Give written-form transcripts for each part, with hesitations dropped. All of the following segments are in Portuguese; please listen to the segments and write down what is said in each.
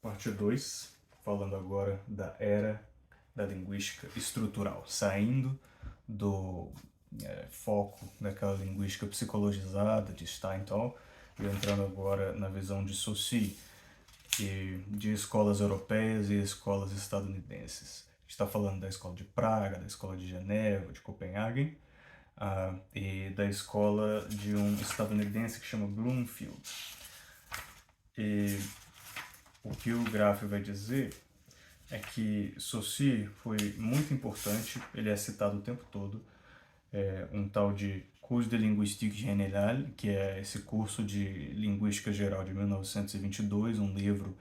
Parte 2, falando agora da era da linguística estrutural, saindo do foco daquela linguística psicologizada de Steinthal e entrando agora na visão de Saussure, de escolas europeias e escolas estadunidenses. A gente está falando da escola de Praga, da escola de Genebra, de Copenhague, e da escola de um estadunidense que chama Bloomfield. E o que o Graff vai dizer é que Saussure foi muito importante, ele é citado o tempo todo, um tal de Cours de Linguistique Générale, que é esse curso de Linguística Geral de 1922, um livro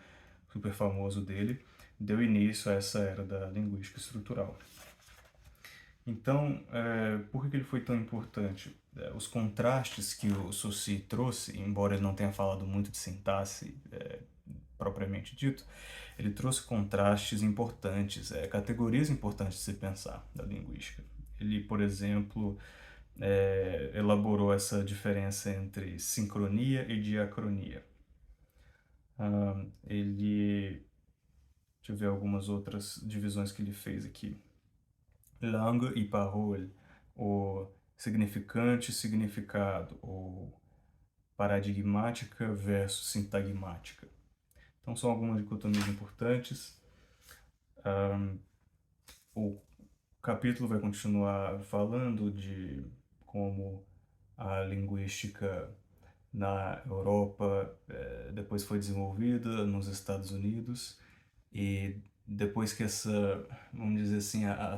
super famoso dele, deu início a essa era da linguística estrutural. Então, por que ele foi tão importante? Os contrastes que o Saussure trouxe, embora ele não tenha falado muito de sintaxe propriamente dito, ele trouxe contrastes importantes, categorias importantes de se pensar da linguística. Ele, por exemplo, elaborou essa diferença entre sincronia e diacronia. Deixa eu ver algumas outras divisões que ele fez aqui. Langue e parole, o significante e significado, ou paradigmática versus sintagmática. Então são algumas dicotomias importantes. O capítulo vai continuar falando de como a linguística na Europa depois foi desenvolvida nos Estados Unidos e depois que essa, vamos dizer assim, a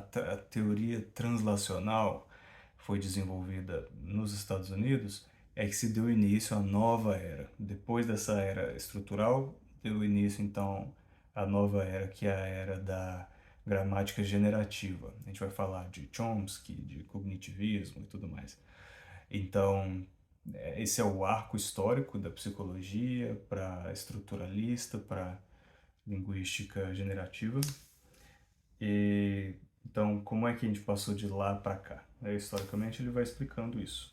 teoria translacional foi desenvolvida nos Estados Unidos, é que se deu início à nova era. Depois dessa era estrutural, deu início então à nova era, que é a era da gramática generativa. A gente vai falar de Chomsky, de cognitivismo e tudo mais. Então, esse é o arco histórico da psicologia para estruturalista, para linguística generativa. E então, como é que a gente passou de lá para cá? Historicamente, ele vai explicando isso.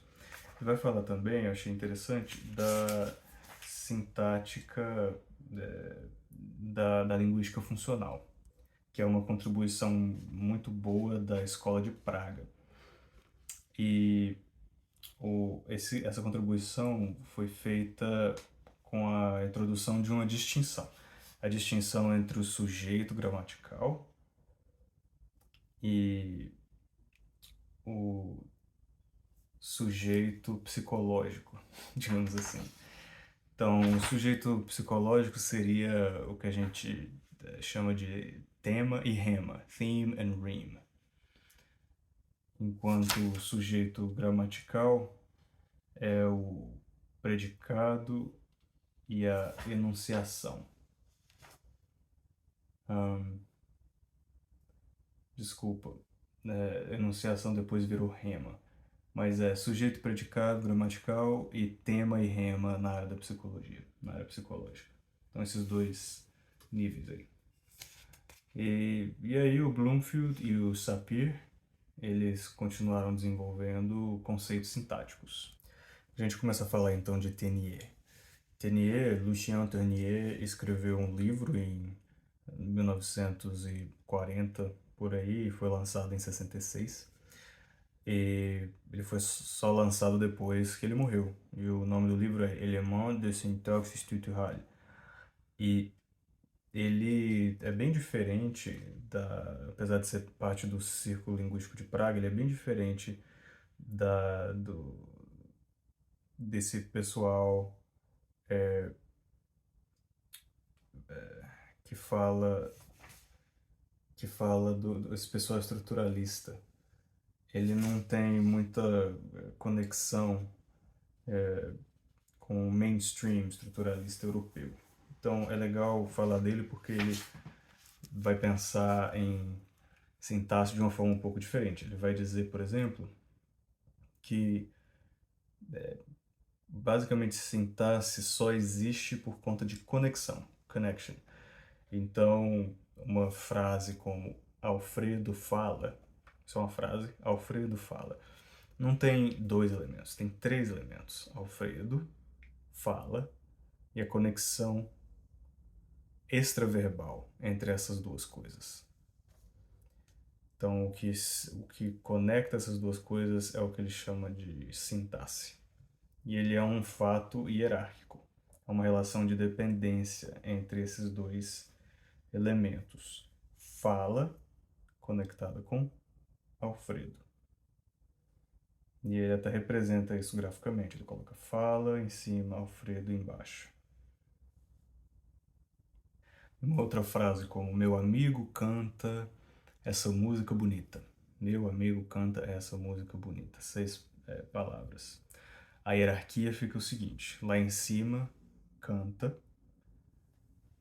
Ele vai falar também, eu achei interessante, da sintática da linguística funcional, que é uma contribuição muito boa da Escola de Praga. E essa contribuição foi feita com a introdução de uma distinção. A distinção entre o sujeito gramatical e o sujeito psicológico, digamos assim. Então, o sujeito psicológico seria o que a gente chama de tema e rema, theme and rime. Enquanto o sujeito gramatical é o predicado e a enunciação. Desculpa, enunciação depois virou rema. Mas é sujeito, predicado, gramatical e tema e rema na área da psicologia, na área psicológica. Então esses dois níveis aí. E aí o Bloomfield e o Sapir, eles continuaram desenvolvendo conceitos sintáticos. A gente começa a falar então de Tenier. Lucien Tenier, escreveu um livro em 1940, por aí, e foi lançado em 66. E ele foi só lançado depois que ele morreu. E o nome do livro é Éléments de syntaxe structurale. E ele é bem diferente apesar de ser parte do Círculo Linguístico de Praga, ele é bem diferente desse pessoal que fala desse pessoal estruturalista. Ele não tem muita conexão com o mainstream estruturalista europeu. Então é legal falar dele porque ele vai pensar em sintaxe de uma forma um pouco diferente. Ele vai dizer, por exemplo, que basicamente sintaxe só existe por conta de conexão, connection. Então, uma frase como Alfredo fala, isso é uma frase, Alfredo fala, não tem dois elementos, tem três elementos. Alfredo fala e a conexão extraverbal entre essas duas coisas. Então, o que conecta essas duas coisas é o que ele chama de sintaxe. E ele é um fato hierárquico. É uma relação de dependência entre esses dois elementos. Fala, conectada com Alfredo. E ele até representa isso graficamente. Ele coloca fala em cima, Alfredo embaixo. Uma outra frase como meu amigo canta essa música bonita. Meu amigo canta essa música bonita. 6 palavras. A hierarquia fica o seguinte: lá em cima, canta,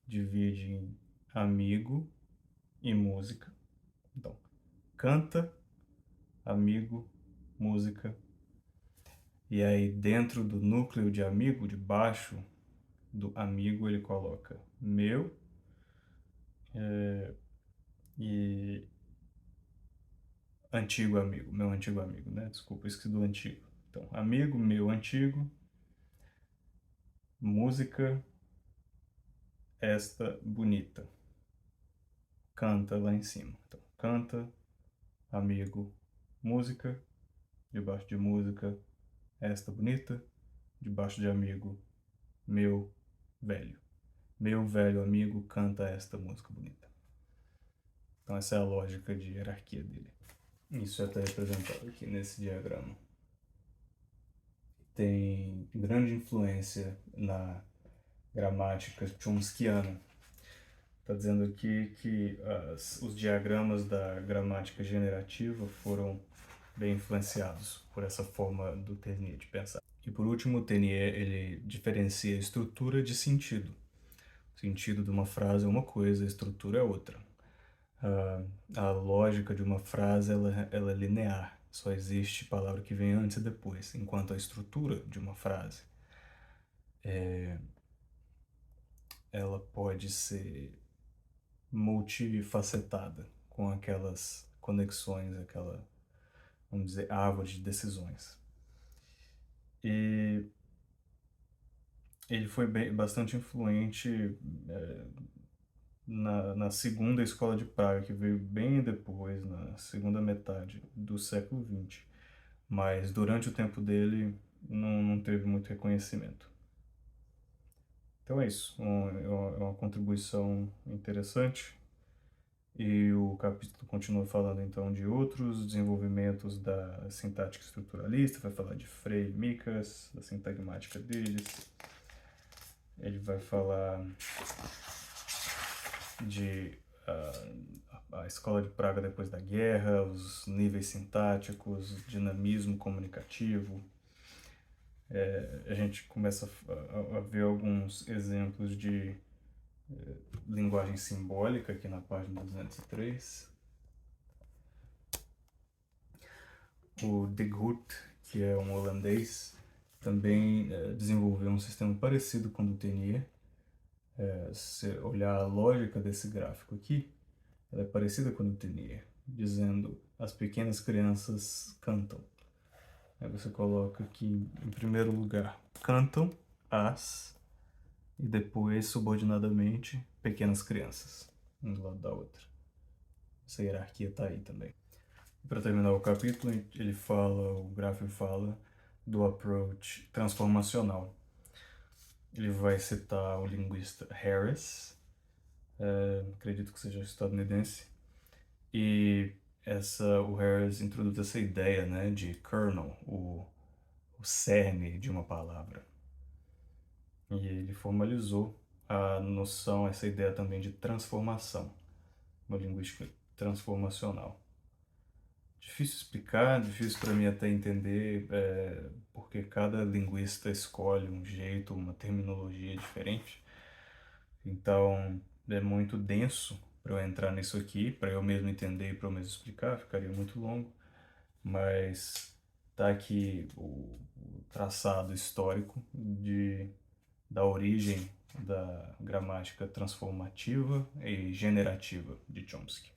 divide em amigo e música. Então, canta, amigo, música. E aí, dentro do núcleo de amigo, debaixo do amigo, ele coloca meu e antigo amigo, meu antigo amigo, né? Desculpa, esqueci do antigo. Então, amigo, meu antigo, música, esta bonita. Canta lá em cima. Então, canta, amigo, música, debaixo de música, esta bonita, debaixo de amigo, meu velho. Meu velho amigo canta esta música bonita. Então essa é a lógica de hierarquia dele. Isso é até representado aqui nesse diagrama. Tem grande influência na gramática chomskiana. Está dizendo aqui que os diagramas da gramática generativa foram bem influenciados por essa forma do Ternier de pensar. E por último, o Ternier ele diferencia estrutura de sentido. O sentido de uma frase é uma coisa, a estrutura é outra. A lógica de uma frase ela é linear, só existe palavra que vem antes e depois, enquanto a estrutura de uma frase ela pode ser multifacetada, com aquelas conexões, aquela, vamos dizer, árvore de decisões. E ele foi bastante influente na segunda escola de Praga, que veio bem depois, na segunda metade do século XX. Mas durante o tempo dele não teve muito reconhecimento. Então é isso, é uma contribuição interessante. E o capítulo continua falando então de outros desenvolvimentos da sintática estruturalista, vai falar de Frey e Mikas, da sintagmática deles. Ele vai falar de a escola de Praga depois da guerra, os níveis sintáticos, dinamismo comunicativo. A gente começa a ver alguns exemplos de linguagem simbólica aqui na página 203. O De Groot, que é um holandês, também desenvolveu um sistema parecido com o do Ternier. Se olhar a lógica desse gráfico aqui, ela é parecida com o do Ternier, dizendo as pequenas crianças cantam. Aí você coloca aqui, em primeiro lugar, cantam as, e depois, subordinadamente, pequenas crianças, um do lado da outra. Essa hierarquia está aí também. Para terminar o capítulo, o gráfico fala do approach transformacional. Ele vai citar o linguista Harris, acredito que seja estadunidense, e o Harris introduz essa ideia, né, de kernel, o cerne de uma palavra. E ele formalizou a noção, essa ideia também de transformação, uma linguística transformacional. Difícil explicar, difícil para mim até entender, porque cada linguista escolhe um jeito, uma terminologia diferente. Então é muito denso para eu entrar nisso aqui, para eu mesmo entender e para eu mesmo explicar, ficaria muito longo. Mas tá aqui o traçado histórico da origem da gramática transformativa e generativa de Chomsky.